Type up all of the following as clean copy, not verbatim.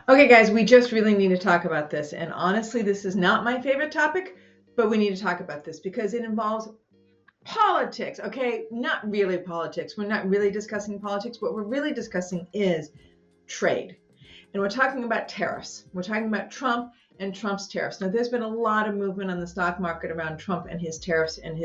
Okay, guys, we just really need to talk about this. And honestly, this is not my favorite topic, but we need to talk about this because it involves politics. Okay, not really politics. We're not really discussing politics. What we're really discussing is trade. And we're talking about tariffs. We're talking about Trump and Trump's tariffs. Now, there's been a lot of movement on the stock market around Trump and his tariffs, and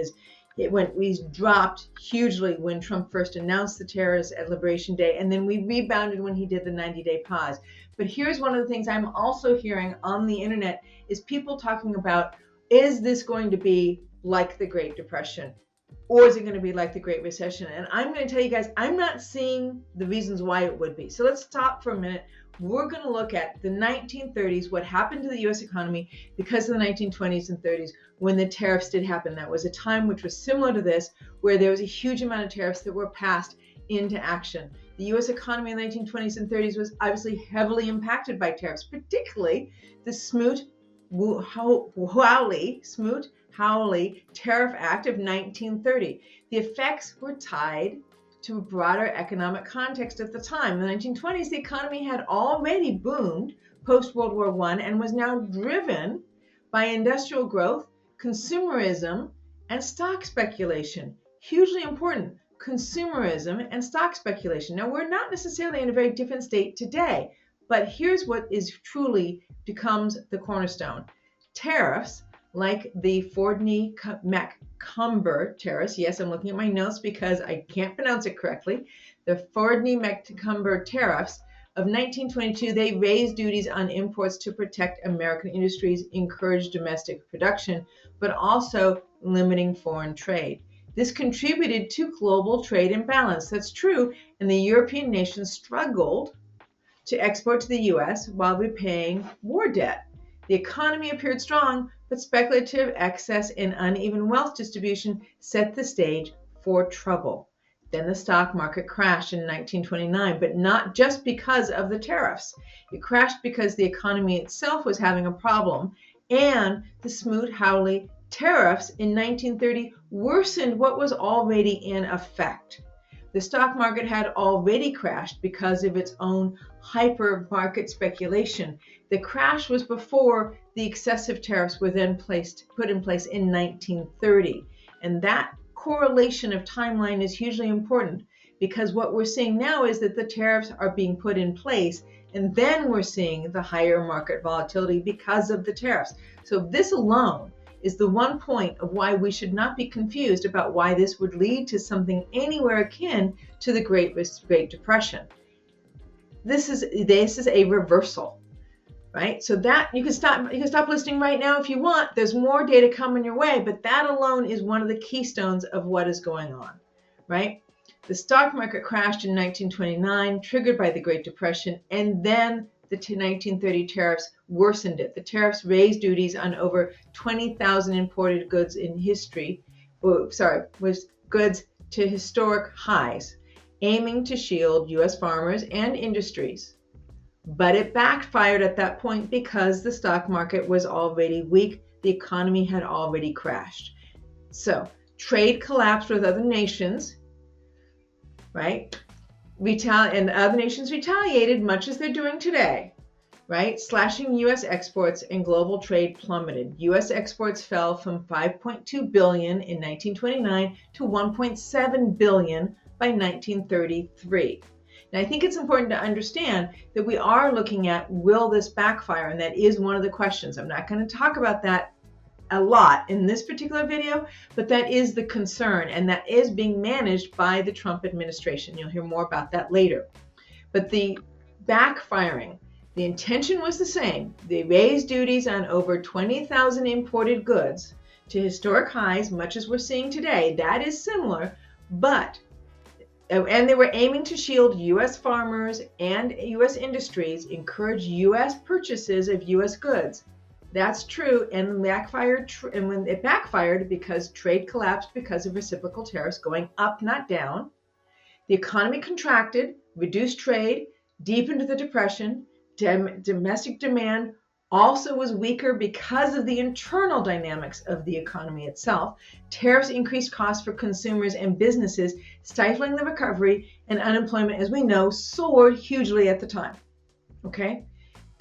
we dropped hugely when Trump first announced the tariffs at Liberation Day, and then we rebounded when he did the 90-day pause. But here's one of the things I'm also hearing on the internet is people talking about, is this going to be like the Great Depression? Or is it going to be like the Great Recession? And I'm going to tell you guys, I'm not seeing the reasons why it would be. So let's stop for a minute. We're going to look at the 1930s, what happened to the U.S. economy because of the 1920s and 30s when the tariffs did happen. That was a time which was similar to this, where there was a huge amount of tariffs that were passed into action. The U.S. economy in the 1920s and 30s was obviously heavily impacted by tariffs, particularly the Smoot-Hawley Tariff Act of 1930. The effects were tied to a broader economic context at the time. In the 1920s, the economy had already boomed post-World War I and was now driven by industrial growth, consumerism, and stock speculation. Hugely important, consumerism and stock speculation. Now, we're not necessarily in a very different state today, but here's what is truly becomes the cornerstone. Tariffs, like the Fordney-Macumber tariffs. Yes, I'm looking at my notes because I can't pronounce it correctly. The Fordney-Macumber tariffs of 1922, they raised duties on imports to protect American industries, encourage domestic production, but also limiting foreign trade. This contributed to global trade imbalance. That's true, and the European nations struggled to export to the U.S. while repaying war debt. The economy appeared strong, but speculative excess and uneven wealth distribution set the stage for trouble. Then the stock market crashed in 1929, but not just because of the tariffs. It crashed because the economy itself was having a problem, and the Smoot-Hawley Tariffs in 1930 worsened what was already in effect. The stock market had already crashed because of its own hyper market speculation. The crash was before the excessive tariffs were then put in place in 1930. And that correlation of timeline is hugely important because what we're seeing now is that the tariffs are being put in place, and then we're seeing the higher market volatility because of the tariffs. So this alone is the one point of why we should not be confused about why this would lead to something anywhere akin to the Great Depression. This is a reversal, right? So that you can stop listening right now if you want. There's more data coming your way, but that alone is one of the keystones of what is going on, right? The stock market crashed in 1929, triggered by the Great Depression, and then the 1930 tariffs worsened it. The tariffs raised duties on over 20,000 imported goods in history, was goods to historic highs, aiming to shield U.S. farmers and industries. But it backfired at that point because the stock market was already weak. The economy had already crashed. So trade collapsed with other nations, right? And other nations retaliated, much as they're doing today, right? Slashing U.S. exports and global trade plummeted. U.S. exports fell from $5.2 billion in 1929 to $1.7 billion by 1933. Now, I think it's important to understand that we are looking at, will this backfire? And that is one of the questions. I'm not going to talk about that a lot in this particular video, but that is the concern, and that is being managed by the Trump administration. You'll hear more about that later. But the backfiring, the intention was the same. They raised duties on over 20,000 imported goods to historic highs, much as we're seeing today. That is similar, and they were aiming to shield U.S. farmers and U.S. industries, encourage U.S. purchases of U.S. goods. That's true, and when it backfired because trade collapsed because of reciprocal tariffs going up, not down, the economy contracted, reduced trade, deepened the depression. Domestic demand also was weaker because of the internal dynamics of the economy itself. Tariffs increased costs for consumers and businesses, stifling the recovery, and unemployment, as we know, soared hugely at the time. Okay?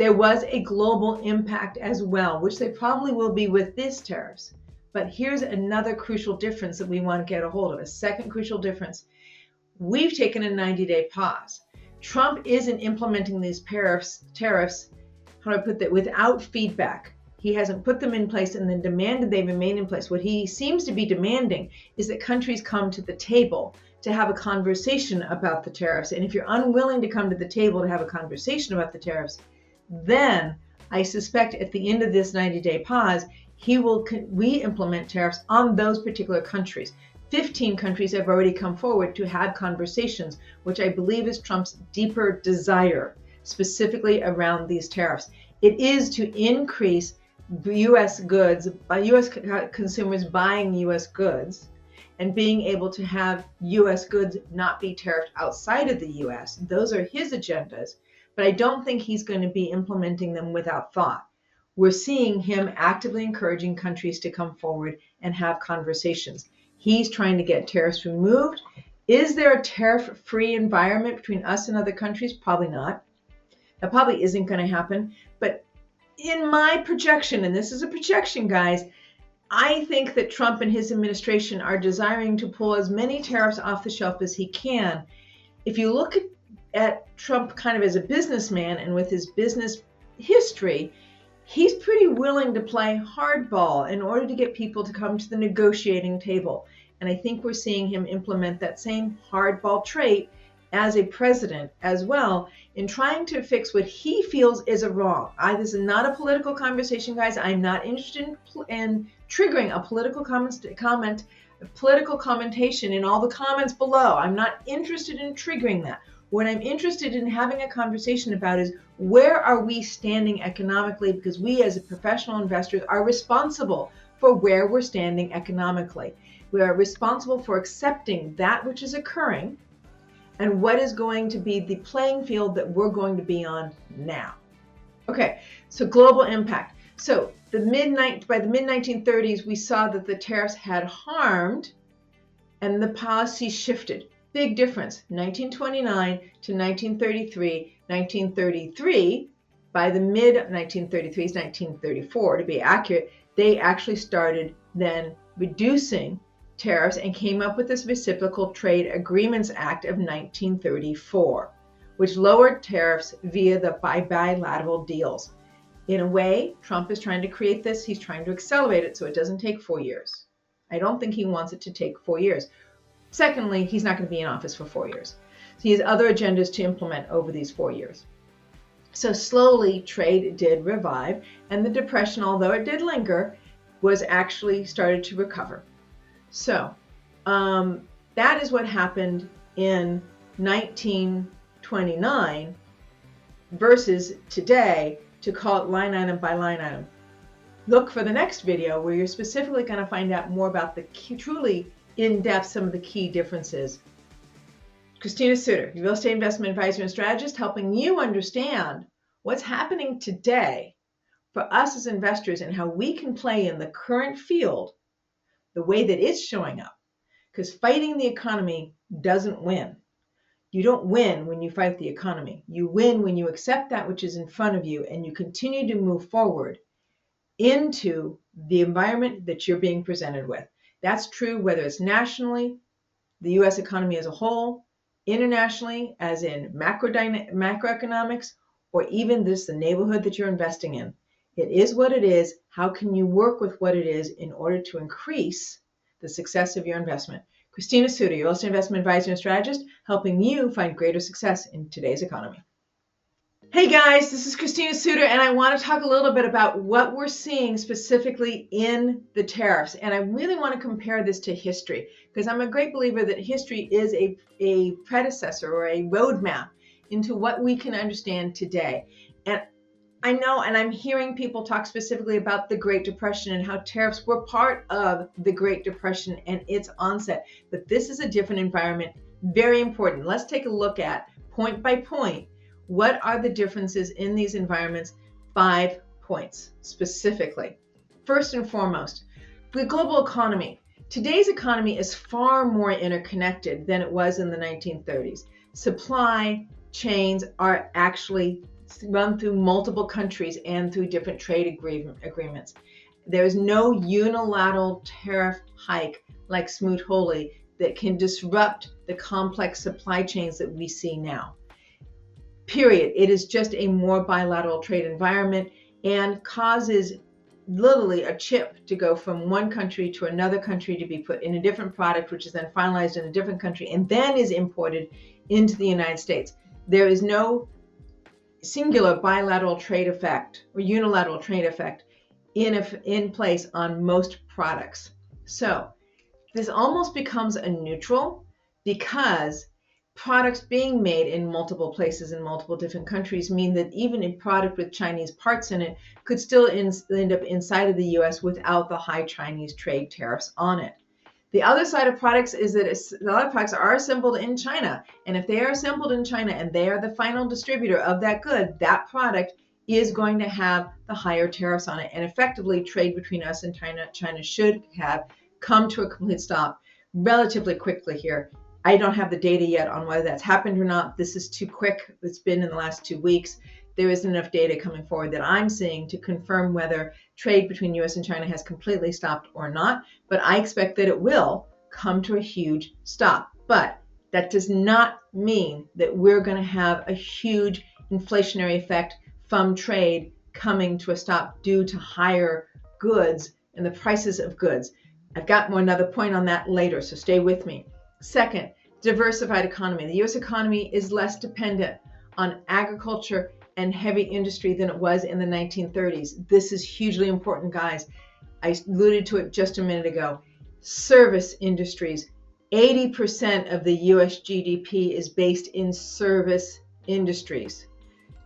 There was a global impact as well, which there probably will be with these tariffs. But here's another crucial difference that we want to get a hold of, a second crucial difference. We've taken a 90-day pause. Trump isn't implementing these tariffs, how do I put that, without feedback. He hasn't put them in place and then demanded they remain in place. What he seems to be demanding is that countries come to the table to have a conversation about the tariffs. And if you're unwilling to come to the table to have a conversation about the tariffs, then I suspect at the end of this 90-day pause, he will re-implement tariffs on those particular countries. 15 countries have already come forward to have conversations, which I believe is Trump's deeper desire, specifically around these tariffs. It is to increase U.S. goods, by U.S. consumers buying U.S. goods, and being able to have U.S. goods not be tariffed outside of the U.S. Those are his agendas, but I don't think he's going to be implementing them without thought. We're seeing him actively encouraging countries to come forward and have conversations. He's trying to get tariffs removed. Is there a tariff-free environment between us and other countries? Probably not. That probably isn't going to happen. But in my projection, and this is a projection, guys, I think that Trump and his administration are desiring to pull as many tariffs off the shelf as he can. If you look at Trump kind of as a businessman and with his business history, he's pretty willing to play hardball in order to get people to come to the negotiating table. And I think we're seeing him implement that same hardball trait as a president as well in trying to fix what he feels is a wrong. This is not a political conversation, guys. I'm not interested in triggering a political political commentation in all the comments below. I'm not interested in triggering that. What I'm interested in having a conversation about is where are we standing economically, because we as professional investors are responsible for where we're standing economically. We are responsible for accepting that which is occurring and what is going to be the playing field that we're going to be on now. Okay, so global impact. So by the mid-1930s, we saw that the tariffs had harmed and the policy shifted. Big difference, 1929 to 1933. 1933, by the mid-1933s, 1934 to be accurate, they actually started then reducing tariffs and came up with this Reciprocal Trade Agreements Act of 1934, which lowered tariffs via the bilateral deals. In a way, Trump is trying to create this. He's trying to accelerate it so it doesn't take 4 years. I don't think he wants it to take 4 years. Secondly, he's not going to be in office for 4 years. So he has other agendas to implement over these 4 years. So slowly, trade did revive, and the Depression, although it did linger, was actually started to recover. So that is what happened in 1929 versus today, to call it line item by line item. Look for the next video where you're specifically going to find out more about the truly in-depth, some of the key differences. Christina Suter, your real estate investment advisor and strategist, helping you understand what's happening today for us as investors and how we can play in the current field the way that it's showing up. Because fighting the economy doesn't win. You don't win when you fight the economy. You win when you accept that which is in front of you and you continue to move forward into the environment that you're being presented with. That's true whether it's nationally, the U.S. economy as a whole, internationally, as in macroeconomics, or even the neighborhood that you're investing in. It is what it is. How can you work with what it is in order to increase the success of your investment? Christina Suter, your real estate investment advisor and strategist, helping you find greater success in today's economy. Hey guys, this is Christina Suter, and I want to talk a little bit about what we're seeing specifically in the tariffs. And I really want to compare this to history, because I'm a great believer that history is a predecessor or a roadmap into what we can understand today. And I know, and I'm hearing people talk specifically about the Great Depression and how tariffs were part of the Great Depression and its onset. But this is a different environment, very important. Let's take a look at, point by point, what are the differences in these environments? 5 points specifically. First and foremost, the global economy. Today's economy is far more interconnected than it was in the 1930s. Supply chains are actually run through multiple countries and through different trade agreements. There is no unilateral tariff hike like Smoot-Hawley that can disrupt the complex supply chains that we see now. Period. It is just a more bilateral trade environment and causes literally a chip to go from one country to another country to be put in a different product, which is then finalized in a different country and then is imported into the United States. There is no singular bilateral trade effect or unilateral trade effect in place on most products. So this almost becomes a neutral because products being made in multiple places in multiple different countries mean that even a product with Chinese parts in it could still end up inside of the US without the high Chinese trade tariffs on it. The other side of products is that a lot of products are assembled in China. And if they are assembled in China and they are the final distributor of that good, that product is going to have the higher tariffs on it. And effectively, trade between us and China should have come to a complete stop relatively quickly here. I don't have the data yet on whether that's happened or not. This is too quick. It's been in the last 2 weeks. There isn't enough data coming forward that I'm seeing to confirm whether trade between US and China has completely stopped or not. But I expect that it will come to a huge stop. But that does not mean that we're going to have a huge inflationary effect from trade coming to a stop due to higher goods and the prices of goods. I've got another point on that later, so stay with me. Second, diversified economy. The US economy is less dependent on agriculture and heavy industry than it was in the 1930s. This is hugely important, guys. I alluded to it just a minute ago. Service industries. 80% of the US GDP is based in service industries.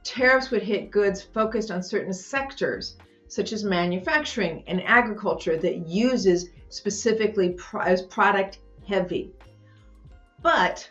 Tariffs would hit goods focused on certain sectors, such as manufacturing and agriculture that uses specifically as product heavy. But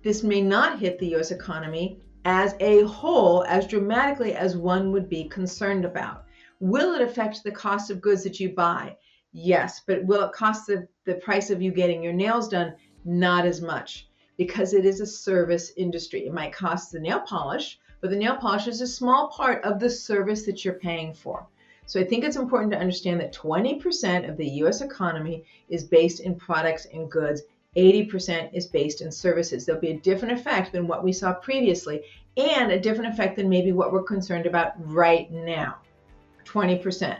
this may not hit the US economy as a whole as dramatically as one would be concerned about. Will it affect the cost of goods that you buy? Yes, but will it cost the price of you getting your nails done? Not as much, because it is a service industry. It might cost the nail polish, but the nail polish is a small part of the service that you're paying for. So I think it's important to understand that 20% of the US economy is based in products and goods. 80% is based in services. There'll be a different effect than what we saw previously and a different effect than maybe what we're concerned about right now, 20%.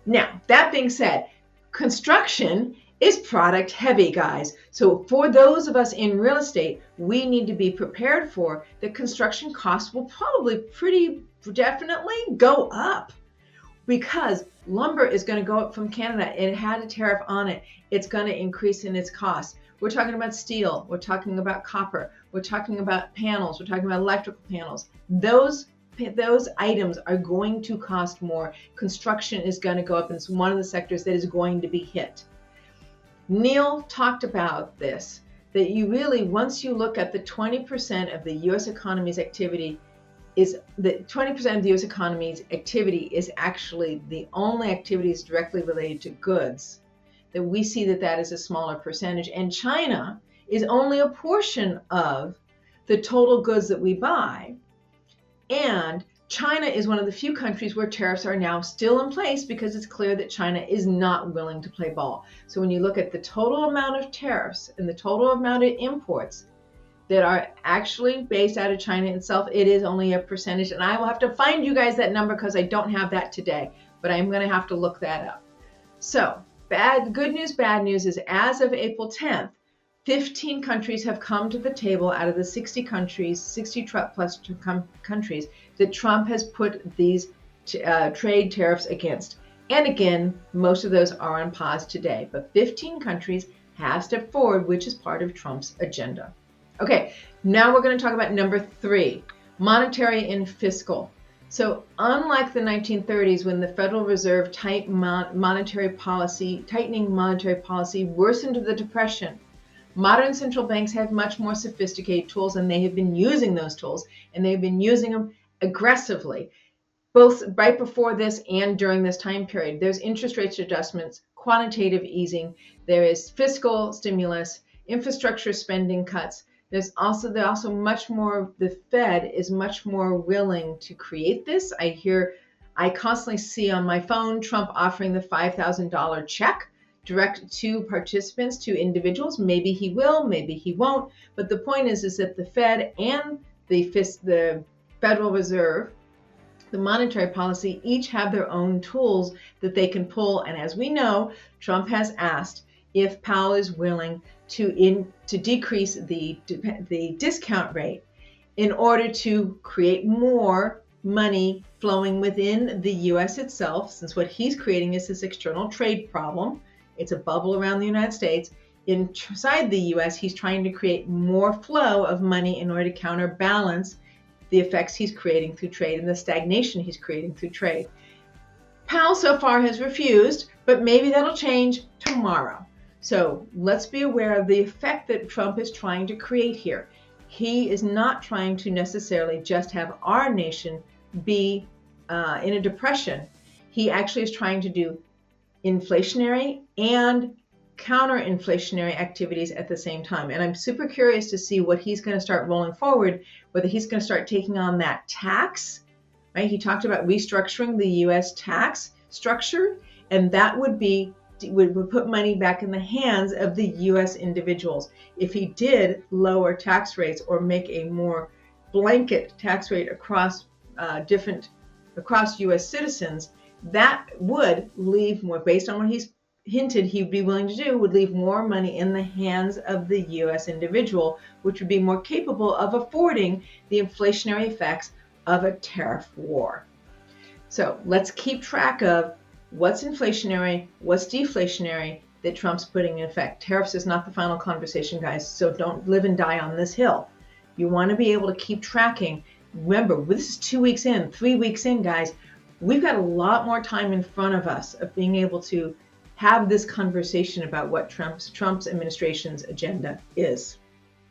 Now, that being said, construction is product heavy, guys. So for those of us in real estate, we need to be prepared for that construction costs will probably pretty definitely go up because lumber is going to go up from Canada. It had a tariff on it. It's going to increase in its cost. We're talking about steel. We're talking about copper. We're talking about panels. We're talking about electrical panels. Those items are going to cost more. Construction is going to go up, and it's one of the sectors that is going to be hit. Neil talked about this, that you really, once you look at the 20% of the U.S. economy's activity, is that 20% of the U.S. economy's activity is actually the only activities directly related to goods, that we see that is a smaller percentage. And China is only a portion of the total goods that we buy. And China is one of the few countries where tariffs are now still in place because it's clear that China is not willing to play ball. So when you look at the total amount of tariffs and the total amount of imports that are actually based out of China itself, it is only a percentage. And I will have to find you guys that number because I don't have that today, but I'm going to have to look that up. So good news, bad news is as of April 10th, 15 countries have come to the table out of the 60 countries, 60 plus countries that Trump has put these trade tariffs against. And again, most of those are on pause today, but 15 countries have stepped forward, which is part of Trump's agenda. Okay, now we're going to talk about number 3, monetary and fiscal. So unlike the 1930s when the Federal Reserve tightening monetary policy worsened the Depression, modern central banks have much more sophisticated tools, and they have been using those tools, and they've been using them aggressively, both right before this and during this time period. There's interest rate adjustments, quantitative easing, there is fiscal stimulus, infrastructure spending cuts. They're also much more, the Fed is much more willing to create this. I constantly see on my phone Trump offering the $5,000 check direct to participants, to individuals. Maybe he will, maybe he won't. But the point is that the Fed and the Federal Reserve, the monetary policy, each have their own tools that they can pull. And as we know, Trump has asked if Powell is willing to decrease the discount rate in order to create more money flowing within the U.S. itself, since what he's creating is this external trade problem. It's a bubble around the United States. Inside the U.S., he's trying to create more flow of money in order to counterbalance the effects he's creating through trade and the stagnation he's creating through trade. Powell so far has refused, but maybe that'll change tomorrow. So let's be aware of the effect that Trump is trying to create here. He is not trying to necessarily just have our nation be in a depression. He actually is trying to do inflationary and counter-inflationary activities at the same time. And I'm super curious to see what he's going to start rolling forward, whether he's going to start taking on that tax, right? He talked about restructuring the U.S. tax structure, and that would put money back in the hands of the U.S. individuals. If he did lower tax rates or make a more blanket tax rate across U.S. citizens, that would leave more, based on what he's hinted he'd be willing to do, would leave more money in the hands of the U.S. individual, which would be more capable of affording the inflationary effects of a tariff war. So let's keep track of what's inflationary, what's deflationary that Trump's putting in effect. Tariffs is not the final conversation, guys, so don't live and die on this hill. You want to be able to keep tracking. Remember, this is 2 weeks in, 3 weeks in, guys. We've got a lot more time in front of us of being able to have this conversation about what Trump's administration's agenda is.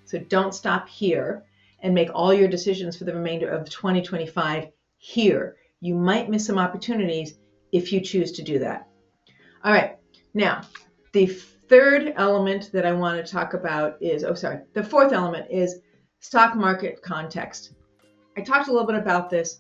So don't stop here and make all your decisions for the remainder of 2025 here. You might miss some opportunities if you choose to do that. All right, now the third element that I want to talk about is, the fourth element is stock market context. I talked a little bit about this.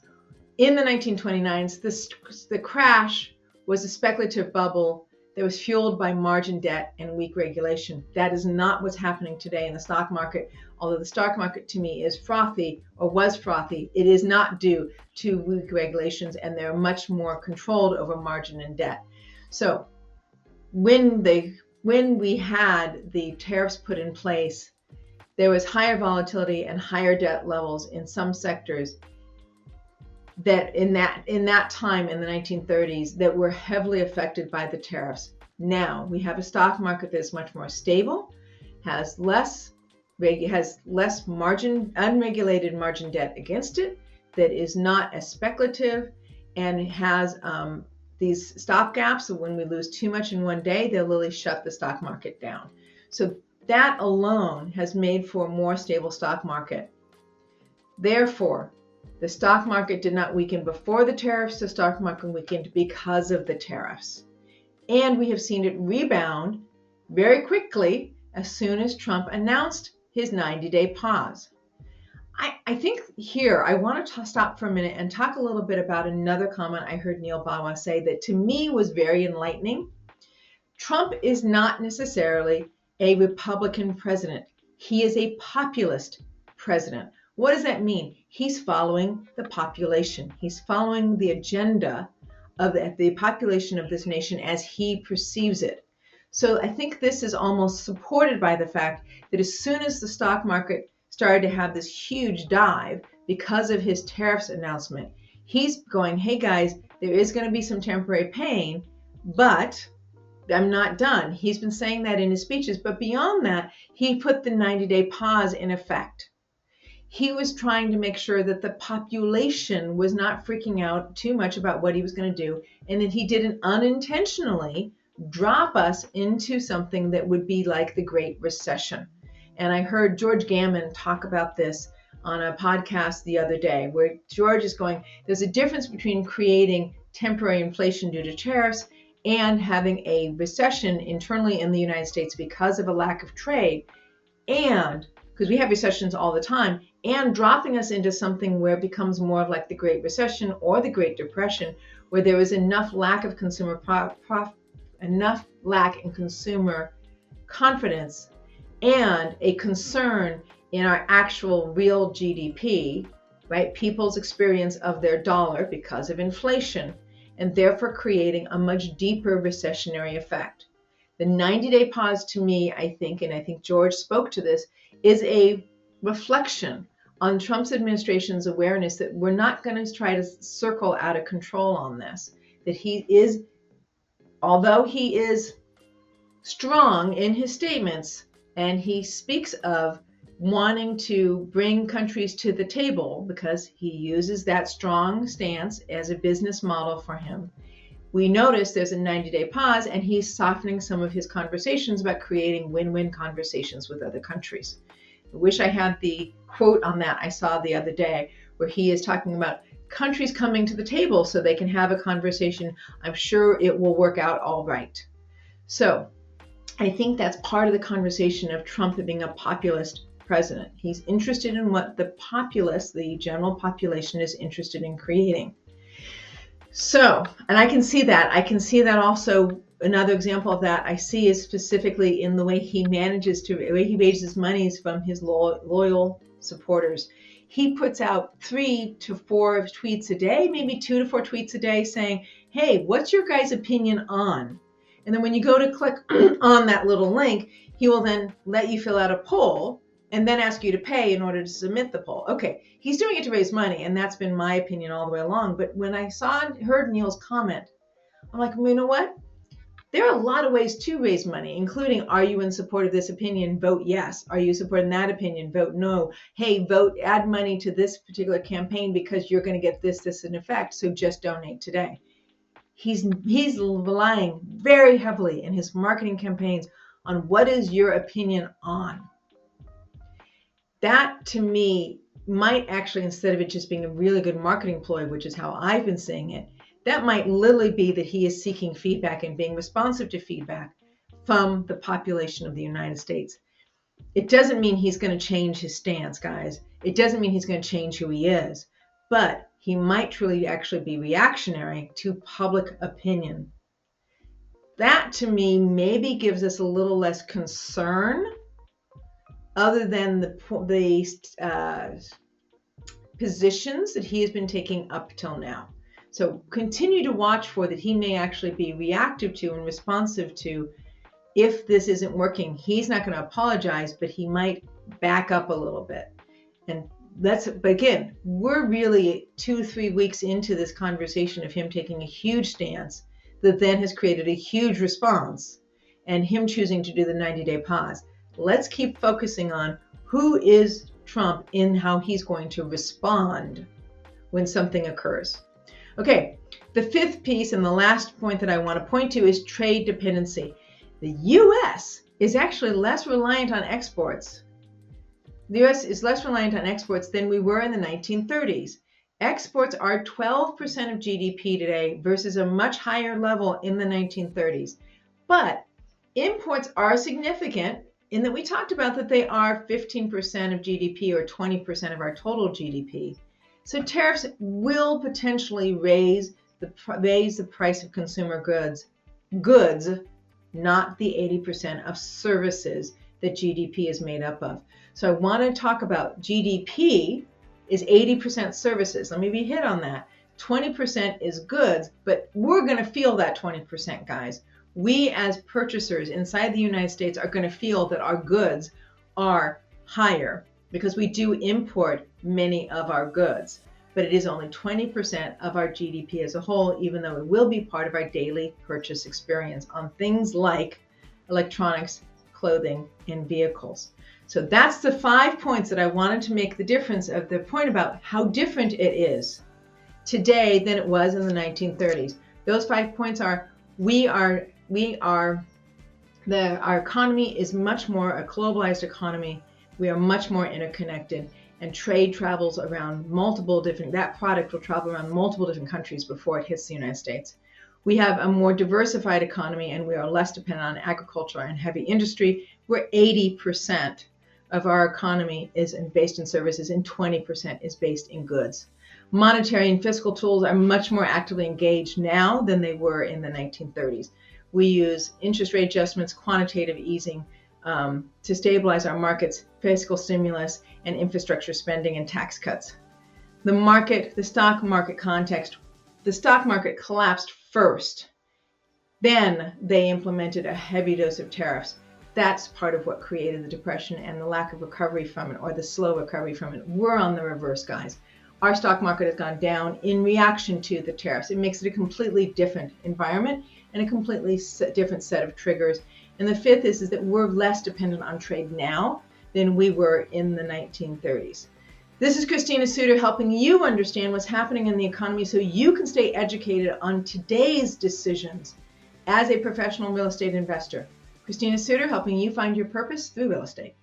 In the 1929s, the crash was a speculative bubble that was fueled by margin debt and weak regulation. That is not what's happening today in the stock market. Although the stock market to me is frothy, or was frothy, it is not due to weak regulations, and they're much more controlled over margin and debt. So when we had the tariffs put in place, there was higher volatility and higher debt levels in some sectors that in that time in the 1930s that were heavily affected by the tariffs. Now we have a stock market that's much more stable, has less unregulated margin debt against it, that is not as speculative, and has these stop gaps. So when we lose too much in one day, they'll literally shut the stock market down. So that alone has made for a more stable stock market. Therefore, the stock market did not weaken before the tariffs. The stock market weakened because of the tariffs. And we have seen it rebound very quickly as soon as Trump announced his 90-day pause. I think here I want to stop for a minute and talk a little bit about another comment I heard Neil Bawa say that to me was very enlightening. Trump is not necessarily a Republican president. He is a populist president. What does that mean? He's following the population. He's following the agenda of the population of this nation as he perceives it. So I think this is almost supported by the fact that as soon as the stock market started to have this huge dive because of his tariffs announcement, he's going, hey guys, there is going to be some temporary pain, but I'm not done. He's been saying that in his speeches, but beyond that, he put the 90-day pause in effect. He was trying to make sure that the population was not freaking out too much about what he was going to do, and that he didn't unintentionally drop us into something that would be like the Great Recession. And I heard George Gammon talk about this on a podcast the other day, where George is going, there's a difference between creating temporary inflation due to tariffs and having a recession internally in the United States because of a lack of trade, and because we have recessions all the time, and dropping us into something where it becomes more of like the Great Recession or the Great Depression, where there is enough lack of consumer enough lack in consumer confidence and a concern in our actual real GDP, right? People's experience of their dollar because of inflation, and therefore creating a much deeper recessionary effect. The 90-day pause to me, I think, and I think George spoke to this, is a reflection on Trump's administration's awareness that we're not going to try to circle out of control on this, that he is, although he is strong in his statements, and he speaks of wanting to bring countries to the table because he uses that strong stance as a business model for him. We notice there's a 90-day pause, and he's softening some of his conversations about creating win-win conversations with other countries. I wish I had the quote on that I saw the other day, where he is talking about countries coming to the table so they can have a conversation. I'm sure it will work out all right. So I think that's part of the conversation of Trump being a populist president. He's interested in what the populace, the general population, is interested in creating. So, and I can see that. I can see that also. Another example of that I see is specifically in the way he manages to, the way he raises monies from his loyal supporters. He puts out 3 to 4 tweets a day, maybe 2 to 4 tweets a day saying, hey, what's your guys' opinion on? And then when you go to click on that little link, he will then let you fill out a poll and then ask you to pay in order to submit the poll. Okay, he's doing it to raise money, and that's been my opinion all the way along. But when I heard Neil's comment, I'm like, well, you know what? There are a lot of ways to raise money, including, are you in support of this opinion? Vote yes. Are you supporting that opinion? Vote no. Hey, add money to this particular campaign because you're going to get this in effect, so just donate today. He's relying very heavily in his marketing campaigns on what is your opinion on. That, to me, might actually, instead of it just being a really good marketing ploy, which is how I've been seeing it, that might literally be that he is seeking feedback and being responsive to feedback from the population of the United States. It doesn't mean he's going to change his stance, guys. It doesn't mean he's going to change who he is, but he might truly actually be reactionary to public opinion. That, to me, maybe gives us a little less concern, other than the positions that he has been taking up till now. So continue to watch for that he may actually be reactive to and responsive to. If this isn't working, he's not going to apologize, but he might back up a little bit. And but again, we're really 2-3 weeks into this conversation of him taking a huge stance that then has created a huge response, and him choosing to do the 90-day pause. Let's keep focusing on who is Trump in how he's going to respond when something occurs. Okay, the fifth piece and the last point that I want to point to is trade dependency. The U.S. is actually less reliant on exports. The U.S. is less reliant on exports than we were in the 1930s. Exports are 12% of GDP today versus a much higher level in the 1930s. But imports are significant in that we talked about that they are 15% of GDP or 20% of our total GDP. So tariffs will potentially raise the price of consumer goods, not the 80% of services that GDP is made up of. So I want to talk about GDP is 80% services. Let me be hit on that. 20% is goods, but we're going to feel that 20%, guys. We as purchasers inside the United States are going to feel that our goods are higher because we do import many of our goods, but it is only 20% of our GDP as a whole, even though it will be part of our daily purchase experience on things like electronics, clothing, and vehicles. So that's the 5 points that I wanted to make the difference of the point about how different it is today than it was in the 1930s. Those 5 points are our economy is much more a globalized economy. We are much more interconnected, and trade travels around that product will travel around multiple different countries before it hits the United States. We have a more diversified economy, and we are less dependent on agriculture and heavy industry. We're 80% of our economy is based in services and 20% is based in goods. Monetary and fiscal tools are much more actively engaged now than they were in the 1930s. We use interest rate adjustments, quantitative easing to stabilize our markets, fiscal stimulus, and infrastructure spending and tax cuts. The stock market context, the stock market collapsed first. Then they implemented a heavy dose of tariffs. That's part of what created the depression and the lack of recovery from it, or the slow recovery from it. We're on the reverse, guys. Our stock market has gone down in reaction to the tariffs. It makes it a completely different environment and a completely different set of triggers. And the fifth is that we're less dependent on trade now than we were in the 1930s. This is Christina Suter helping you understand what's happening in the economy so you can stay educated on today's decisions as a professional real estate investor. Christina Suter helping you find your purpose through real estate.